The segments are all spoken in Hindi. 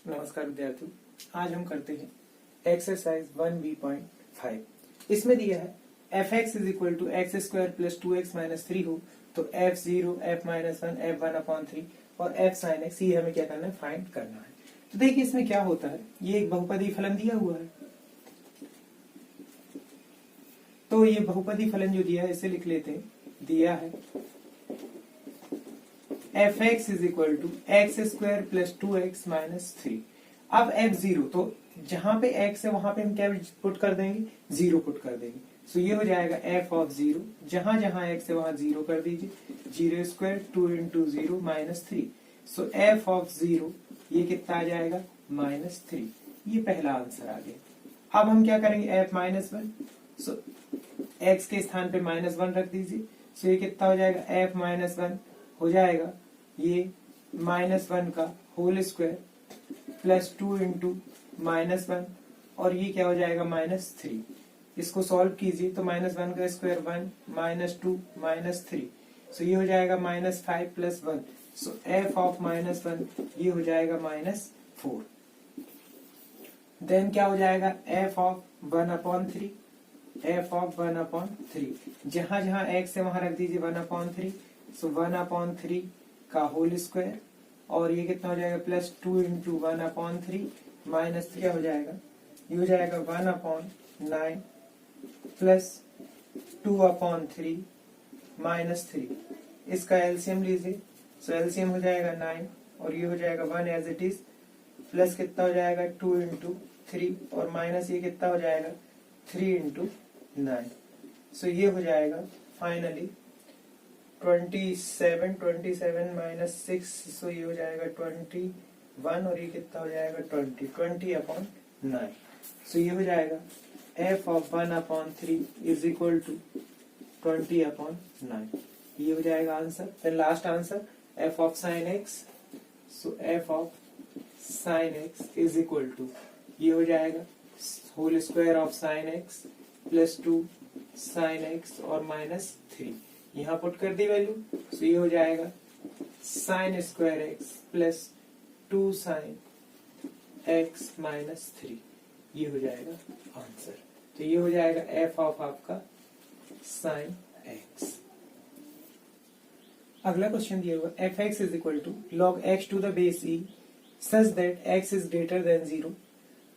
नमस्कार विद्यार्थियों, आज हम करते हैं एक्सरसाइज 1B.5। इसमें दिया है f(x = x² + 2x - 3) हो तो f0, f-1, f1/3 और f sin x ये हमें क्या करना है, फाइंड करना है। तो देखिए इसमें क्या होता है, ये एक बहुपदी फलन दिया हुआ है। तो ये बहुपदी फलन जो दिया है इसे लिख लेते हैं। दिया है f(x = x² + 2x - 3)। अब f0, तो जहां पे x है वहां पे हम क्या पुट कर देंगे, 0 पुट कर देंगे। सो ये हो जाएगा f(0), जहां जहां x है वहां 0 कर दीजिए। 0², 2 × 0 -3। सो f(0) ये कितना आ जाएगा, -3। ये पहला आंसर आ गया। अब हम क्या करेंगे, f-1, सो x के स्थान पे -1 रख दीजिए। सो ये कितना हो जाएगा, f-1 हो जाएगा ये -1 का होल स्क्वायर प्लस 2 × -1 और ये क्या हो जाएगा, -3। इसको सॉल्व कीजिए तो -1 का स्क्वायर 1, -2 -3। सो ये हो जाएगा -5 + 1। सो f(-1) ये हो जाएगा -4। देन क्या हो जाएगा, f(1/3), f(1/3) जहां जहां x है वहां रख दीजिए 1/3। सो 1/3 का होल स्क्वायर और ये कितना हो जाएगा, प्लस 2 × 1/3 माइनस क्या हो जाएगा, ये हो जाएगा 1/9 प्लस 2/3 -3। इसका एलसीएम लीजिए। सो एलसीएम हो जाएगा 9 और ये हो जाएगा 1 एज इट इज, प्लस कितना हो जाएगा 2 × 3 और माइनस ये कितना हो जाएगा 3 × 9। सो ये हो जाएगा फाइनली 27 -6। सो ये हो जाएगा 21 और ये कितना हो जाएगा 20/9। सो ये हो जाएगा f(1/3) = 20/9। ये हो जाएगा आंसर। फिर लास्ट आंसर f(sin x), सो f(sin x) = ये हो जाएगा whole square of sin x plus 2 sin x और -3। यहाँ पुट कर दी वैल्यू। सो ये हो जाएगा sin² x plus 2 sin x -3। ये हो जाएगा आंसर। तो ये हो जाएगा f ऑफ आपका sin x। अगला क्वेश्चन दिया हुआ f(x = log x to the base e such that x is greater than 0)।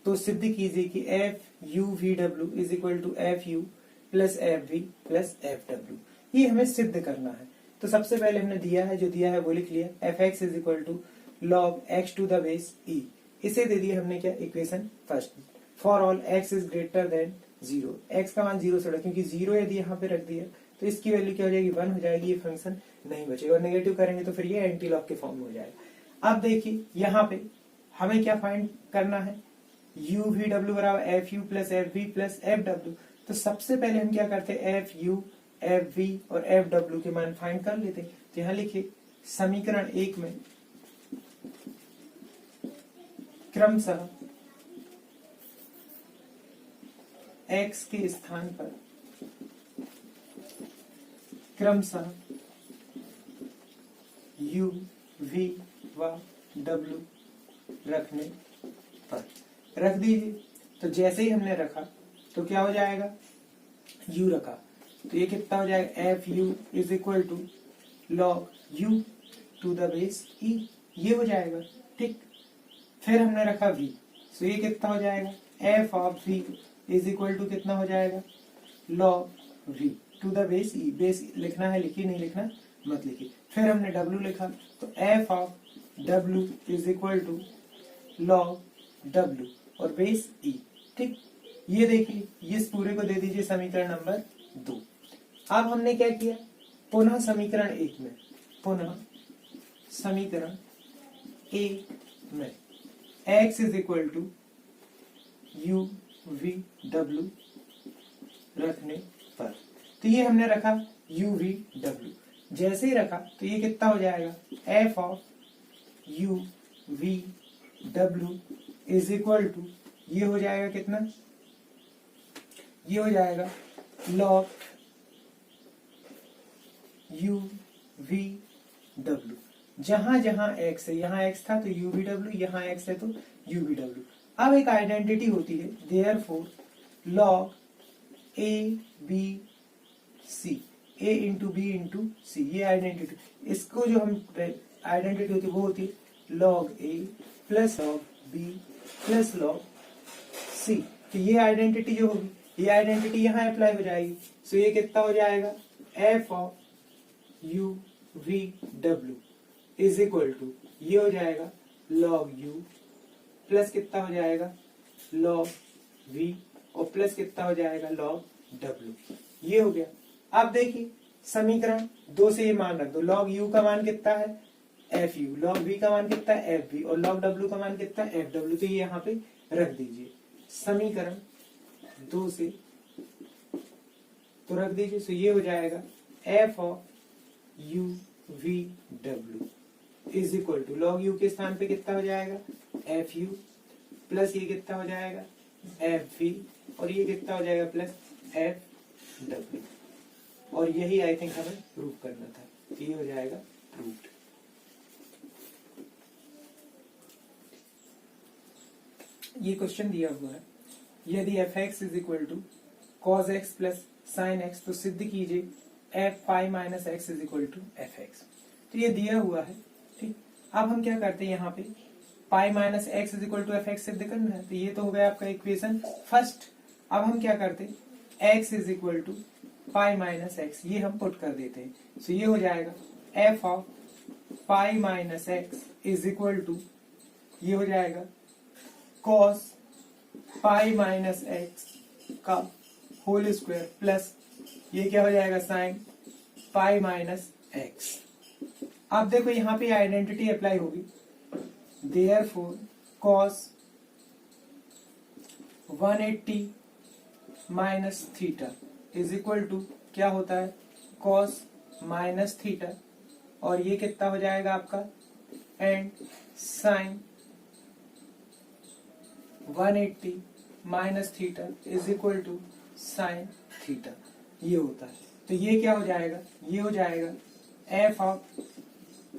तो सिद्ध कीजिए कि f(u)v(w) = f(u) + f(v) + f(w)। ये हमें सिद्ध करना है। तो सबसे पहले हमने दिया है, जो दिया है वो लिख लिया, f(x = log x to the base e)। इसे दे दिया हमने क्या, equation first. For all x is greater than 0, x का मान 0 से बड़ा, क्योंकि 0 यदि यहाँ पे रख दिया तो इसकी वैल्यू क्या हो जाएगी, 1 हो जाएगी। ये फंक्शन नहीं बचेगा और नेगेटिव करेंगे तो फिर ये एंटी लॉग के फॉर्म में हो जाएगा। अब देखिए यहाँ पे हमें क्या फाइंड करना है, u(v)w = f(u) + f(v) + f(w)। तो सबसे पहले हम क्या करते हैं, f(u), f(v) और f(w) के मान फाइंड कर लेते हैं। तो यहाँ लिखिए समीकरण 1 में क्रमशः x के स्थान पर क्रमशः u, v व w रखने पर रख दीजिए। तो जैसे ही हमने रखा तो क्या हो जाएगा, u रखा तो ये कितना हो जाएगा, f(u) = log u to the base e। ये हो जाएगा, ठीक। फिर हमने रखा v, सो ये कितना हो जाएगा, f(v) = कितना हो जाएगा, log v to the base e। Base लिखना है लिखिए, नहीं लिखना मत लिखिए। फिर हमने w लिखा तो f(w) = log w और बेस e, ठीक। ये देखिए, ये इस पूरे को दे दीजिए समीकरण नंबर 2। अब हमने क्या किया, पुनः समीकरण 1 में, पुनः समीकरण 1 में x = u(v)w रखने पर, तो ये हमने रखा u(v)w। जैसे ही रखा तो ये कितना हो जाएगा, f(u)v)w = ये हो जाएगा कितना, ये हो जाएगा log u(v)w। जहां जहां x है, यहाँ x था तो UVW, यहाँ x है तो UVW। अब एक आइडेंटिटी होती है therefore log A B C, A into B into C, ये आइडेंटिटी, इसको जो हम आइडेंटिटी होती है वो होती है log A plus log B plus log C। तो ये आइडेंटिटी जो होगी, ये आइडेंटिटी यहाँ अप्लाई हो जाएगी। सो ये कितना हो जाएगा, f of u v w is equal to, ये हो जाएगा log u प्लस कितना हो जाएगा log v और प्लस कितना हो जाएगा log w। ये हो गया। अब देखिए समीकरण 2 से ये मान रख दो, log u का मान कितना है fu, log v का मान कितना है fv और log w का मान कितना है fw। तो ये यहाँ पे रख दीजिए समीकरण 2 से, तो रख दीजिए। सो ये हो जाएगा f of u v w is equal to log u के स्थान पे कितना हो जाएगा fu प्लस ये कितना हो जाएगा fv और ये कितना हो जाएगा प्लस fw। और यही आई थिंक हमें प्रूव करना था, ये हो जाएगा प्रूव्ड। ये क्वेश्चन दिया हुआ है, यदि fx is equal to cos x plus sin x तो सिद्ध कीजिए f pi minus x is equal to fx। तो ये दिया हुआ है, ठीक। अब हम क्या करते हैं, यहाँ पे pi minus x is equal to fx सिद्ध करना है। तो ये तो हो गया आपका इक्वेशन फर्स्ट। अब हम क्या करते हैं, x is equal to pi minus x, ये हम पुट कर देते हैं। सो ये हो जाएगा f of pi minus x is equal to, ये हो जाएगा cos पाई माइनस x का होल स्क्वायर प्लस ये क्या हो जाएगा साइन पाई माइनस x। अब देखो यहाँ पे आइडेंटिटी अप्लाई होगी, therefore cos 180 minus theta is equal to क्या होता है cos माइनस थीटा और ये कितना हो जाएगा आपका and sine 180 minus theta is equal to sine theta, ये होता है। तो ये क्या हो जाएगा, ये हो जाएगा f of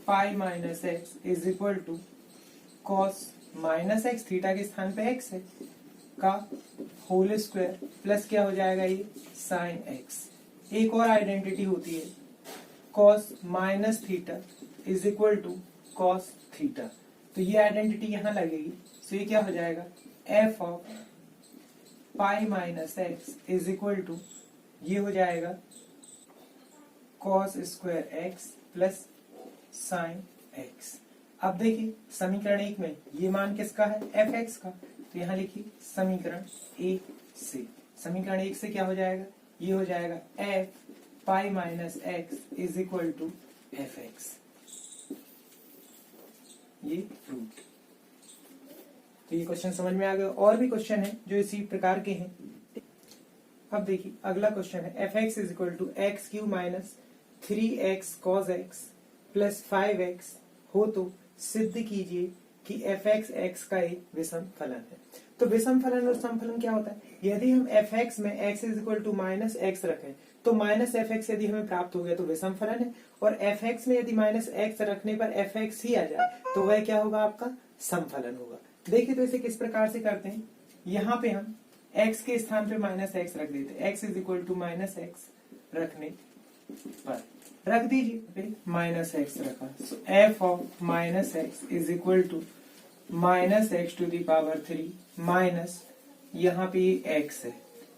pi minus x is equal to cos minus x, theta के स्थान पे x है, का होल स्क्वायर प्लस क्या हो जाएगा ये साइन x। एक और आइडेंटिटी होती है cos minus theta is equal to cos theta. तो ये आइडेंटिटी यहाँ लगेगी। तो ये क्या हो जाएगा f of pi minus x is equal to, ये हो जाएगा cos square x plus sine x। अब देखिए समीकरण 1 में ये मान किसका है fx का, तो यहाँ लिखिए समीकरण 1 से, समीकरण 1 से क्या हो जाएगा, ये हो जाएगा f pi minus x is equal to fx। ये प्रूव्ड। तो ये क्वेश्चन समझ में आ गया। और भी क्वेश्चन है जो इसी प्रकार के हैं। अब देखिए अगला क्वेश्चन है fx is equal to x cube minus 3x cos x plus 5x हो तो सिद्ध कीजिए कि fx x का एक विषम फलन है। तो विषम फलन और समफलन क्या होता है, यदि हम fx में x is equal to minus x रखें तो माइनस fx यदि हमें प्राप्त हो गया तो विषम फलन है, और fx में यदि माइनस एक्स रखने पर fx ही आ जाए तो वह क्या होगा आपका समफलन होगा। देखिए तो इसे किस प्रकार से करते हैं, यहाँ पे हम x के स्थान पे माइनस एक्स रख देते हैं, x is equal to minus x रखने पर रख दीजिए माइनस एक्स रखा। So f of minus x is equal to minus x to the power 3 minus यहाँ पे ये x है,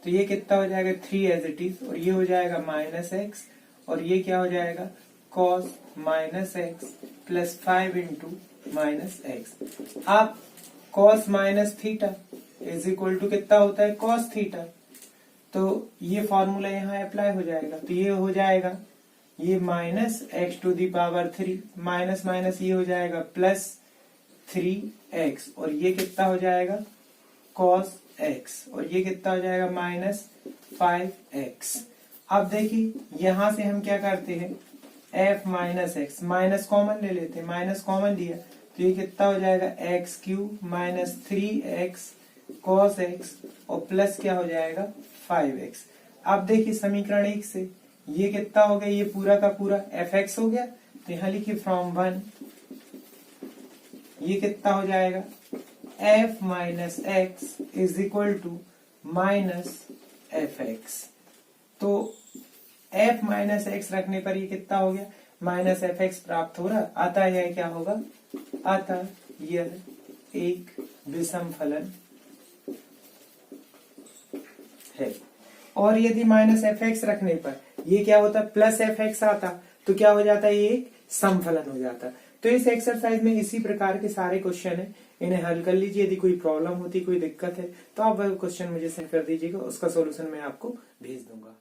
तो ये कितना हो जाएगा 3 एज इट इज, और ये हो जाएगा माइनस एक्स और ये क्या हो जाएगा cos minus x plus 5 into minus x. आप cos minus theta is equal to कितना होता है cos थीटा, तो ये फॉर्मूला यहाँ अप्लाई हो जाएगा। तो ये हो जाएगा ये minus x to the power 3 minus minus ये हो जाएगा प्लस 3x और ये कितना हो जाएगा cos x और ये कितना हो जाएगा माइनस 5x। अब देखिए यहां से हम क्या करते हैं f minus x, minus common ले लेते हैं, माइनस कॉमन लिया तो ये कितना हो जाएगा x cube minus 3x cos x और प्लस क्या हो जाएगा 5x। अब देखिए समीकरण 1 से ये कितना हो गया, ये पूरा का पूरा fx हो गया, तो यहाँ लिखिए फ्रॉम 1 ये कितना हो जाएगा, f minus x is equal to minus f x. तो f माइनस एक्स रखने पर ये कितना हो गया, माइनस एफ एक्स प्राप्त हो रहा। आता यह क्या होगा, आता यह एक विषम फलन है। और यदि माइनस एफ एक्स रखने पर ये क्या होता, प्लस एफ एक्स आता, तो क्या हो जाता है, ये एक समफलन हो जाता। तो इस एक्सरसाइज में इसी प्रकार के सारे क्वेश्चन है, इन्हें हल कर लीजिए। यदि कोई प्रॉब्लम होती, कोई दिक्कत है तो आप वह क्वेश्चन मुझे सेंड कर दीजिएगा, उसका सॉल्यूशन मैं आपको भेज दूंगा।